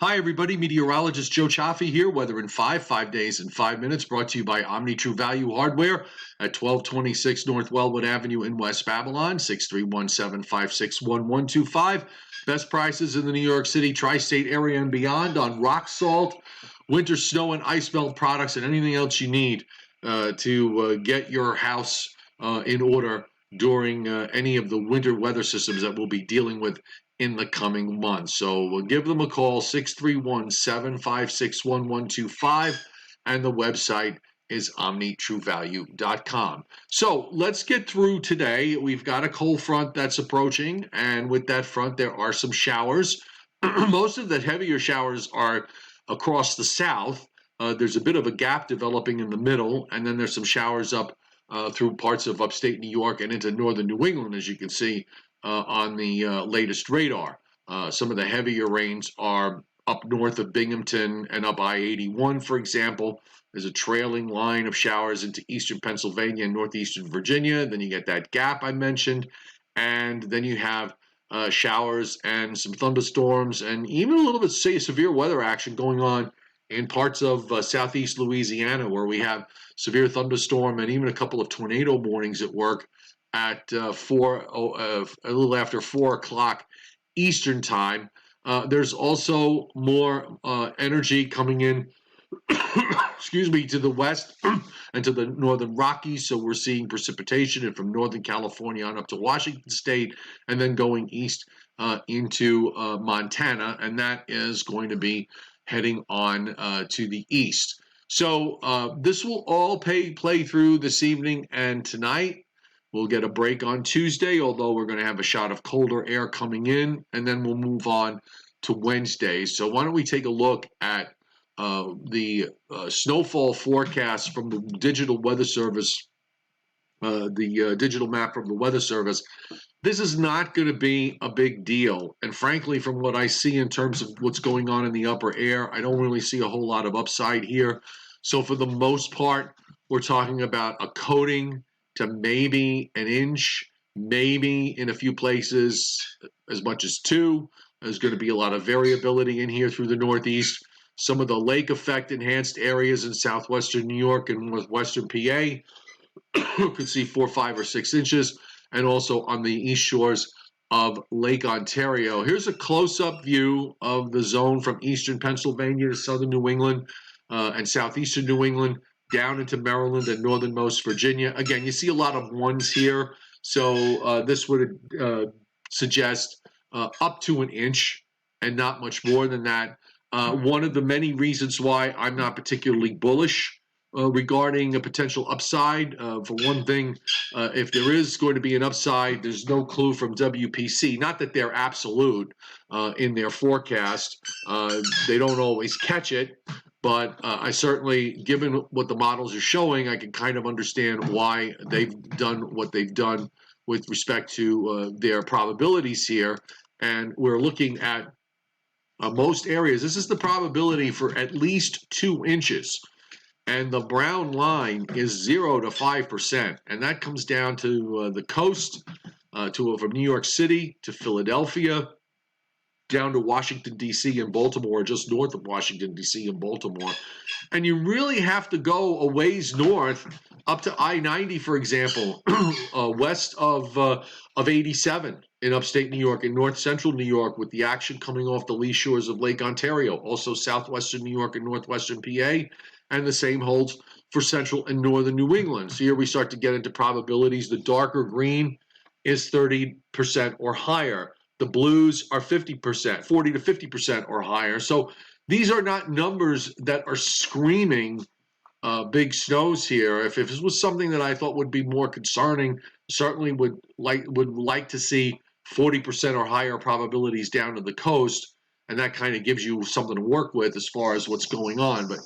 Hi, everybody. Meteorologist Joe Cioffi here. Weather in 5 days in 5 minutes. Brought to you by Omni True Value Hardware at 1226 North Wellwood Avenue in West Babylon, 631-756-1125. Best prices in the New York City tri-state area and beyond on rock salt, winter snow and ice melt products, and anything else you need to get your house in order during any of the winter weather systems that we'll be dealing with in the coming months. So we'll give them a call, 631-756-1125, and the website is omnitruevalue.com. So let's get through today. We've got a cold front that's approaching, and with that front, there are some showers. Most of the heavier showers are across the south. There's a bit of a gap developing in the middle, and then there's some showers up through parts of upstate New York and into northern New England, as you can see on the latest radar. Some of the heavier rains are up north of Binghamton and up I-81, for example. There's a trailing line of showers into eastern Pennsylvania and northeastern Virginia. Then you get that gap I mentioned. And then you have showers and some thunderstorms and even a little bit severe weather action going on in parts of southeast Louisiana, where we have severe thunderstorm and even a couple of tornado warnings at work at a little after 4 o'clock Eastern time. There's also more energy coming in, excuse me, to the west and to the northern Rockies. So we're seeing precipitation and from northern California on up to Washington State, and then going east into Montana, and that is going to be heading on to the east. So this will all play through this evening and tonight. We'll get a break on Tuesday, although we're going to have a shot of colder air coming in, and then we'll move on to Wednesday. So why don't we take a look at the snowfall forecast from the digital weather service, the digital map from the weather service. This is not going to be a big deal. And frankly, from what I see in terms of what's going on in the upper air, I don't really see a whole lot of upside here. So for the most part, we're talking about a coating to maybe an inch, maybe in a few places as much as 2. There's going to be a lot of variability in here through the Northeast. Some of the lake effect enhanced areas in southwestern New York and northwestern PA could see 4, 5, or 6 inches, and also on the east shores of Lake Ontario. Here's a close-up view of the zone from eastern Pennsylvania to southern New England and southeastern New England, down into Maryland and northernmost Virginia. Again, you see a lot of ones here, so this would suggest up to an inch and not much more than that. One of the many reasons why I'm not particularly bullish regarding a potential upside. For one thing, if there is going to be an upside, there's no clue from WPC. Not that they're absolute in their forecast. They don't always catch it. But I certainly, given what the models are showing, I can kind of understand why they've done what they've done with respect to their probabilities here. And we're looking at most areas. This is the probability for at least 2 inches. And the brown line is 0 to 5%. And that comes down to the coast, from New York City to Philadelphia, down to Washington, D.C. and Baltimore, just north of Washington, D.C. and Baltimore. And you really have to go a ways north, up to I-90, for example, west of 87 in upstate New York and north central New York, with the action coming off the lee shores of Lake Ontario, also southwestern New York and northwestern PA, and the same holds for central and northern New England. So here we start to get into probabilities. The darker green is 30% or higher. The blues are 50%, 40 to 50% or higher. So these are not numbers that are screaming big snows here. If this was something that I thought would be more concerning, certainly would like to see 40% or higher probabilities down to the coast, and that kind of gives you something to work with as far as what's going on. But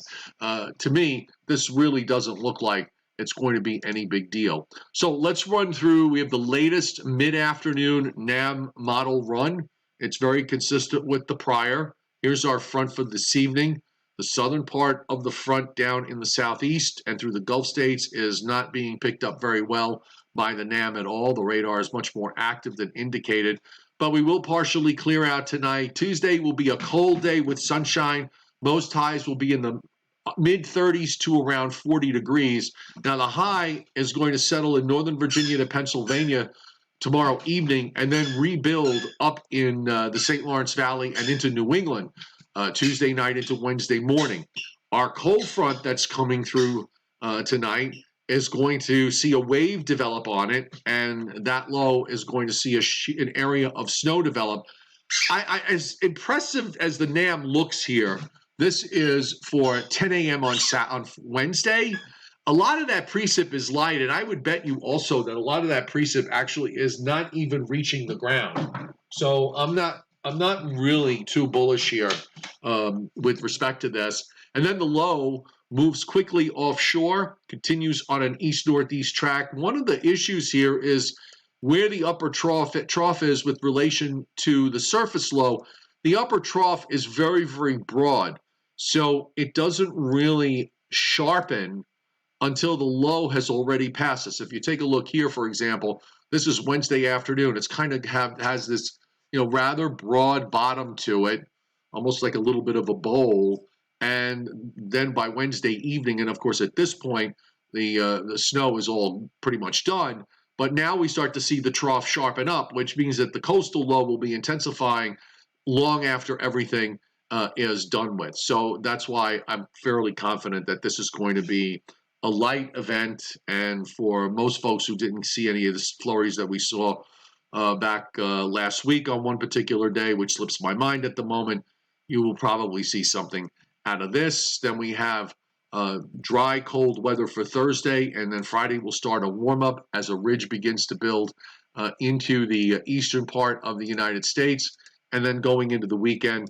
to me, this really doesn't look like it's going to be any big deal. So let's run through. We have the latest mid-afternoon NAM model run. It's very consistent with the prior. Here's our front for this evening. The southern part of the front down in the southeast and through the Gulf states is not being picked up very well by the NAM at all. The radar is much more active than indicated. but we will partially clear out tonight. Tuesday will be a cold day with sunshine. Most highs will be in the mid 30s to around 40 degrees. Now, the high is going to settle in Northern Virginia to Pennsylvania tomorrow evening and then rebuild up in the St. Lawrence Valley and into New England Tuesday night into Wednesday morning. Our cold front that's coming through tonight is going to see a wave develop on it, and that low is going to see an area of snow develop. As impressive as the NAM looks here, this is for 10 a.m. on Wednesday. A lot of that precip is light, and I would bet you also that a lot of that precip actually is not even reaching the ground. So I'm not really too bullish here with respect to this. And then the low moves quickly offshore, continues on an east-northeast track. One of the issues here is where the upper trough is with relation to the surface low. The upper trough is very, very broad, so it doesn't really sharpen until the low has already passed us. If you take a look here, for example, this is Wednesday afternoon. It's kind of has this, rather broad bottom to it, almost like a little bit of a bowl. And then by Wednesday evening, and of course at this point, the snow is all pretty much done. But now we start to see the trough sharpen up, which means that the coastal low will be intensifying long after everything is done with. So that's why I'm fairly confident that this is going to be a light event. And for most folks who didn't see any of the flurries that we saw back last week on one particular day, which slips my mind at the moment, you will probably see something out of this. Then we have dry, cold weather for Thursday, and then Friday will start a warm-up as a ridge begins to build into the eastern part of the United States. And then going into the weekend,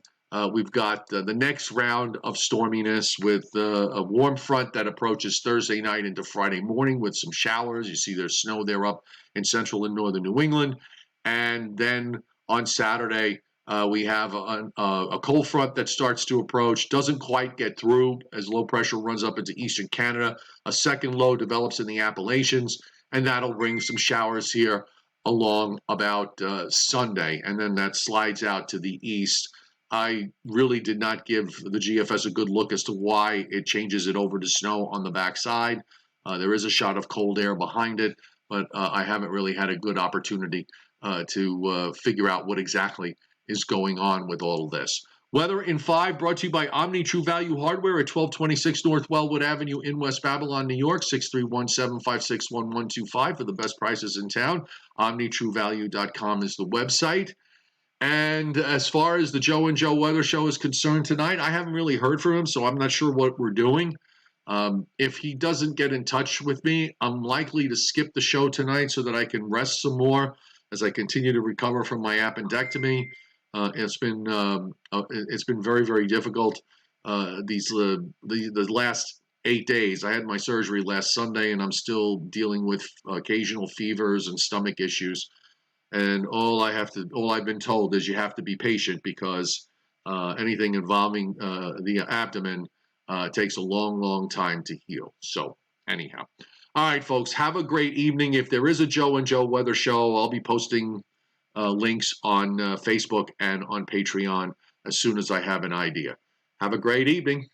we've got the next round of storminess with a warm front that approaches Thursday night into Friday morning with some showers. You see there's snow there up in central and northern New England. And then on Saturday, we have a cold front that starts to approach, doesn't quite get through as low pressure runs up into eastern Canada. A second low develops in the Appalachians, and that'll bring some showers here along about Sunday. And then that slides out to the east. I really did not give the GFS a good look as to why it changes it over to snow on the backside. There is a shot of cold air behind it, but I haven't really had a good opportunity to figure out what exactly is going on with all of this. Weather in 5 brought to you by Omni True Value Hardware at 1226 North Wellwood Avenue in West Babylon, New York, 631-756-1125 for the best prices in town. OmniTrueValue.com is the website. And as far as the Joe and Joe Weather Show is concerned tonight, I haven't really heard from him, so I'm not sure what we're doing. If he doesn't get in touch with me, I'm likely to skip the show tonight so that I can rest some more as I continue to recover from my appendectomy. It's been very, very difficult the last 8 days. I had my surgery last Sunday, and I'm still dealing with occasional fevers and stomach issues. And all I've been told is you have to be patient because anything involving the abdomen takes a long, long time to heal. So anyhow, all right, folks, have a great evening. If there is a Joe and Joe Weather Show, I'll be posting links on Facebook and on Patreon as soon as I have an idea. Have a great evening.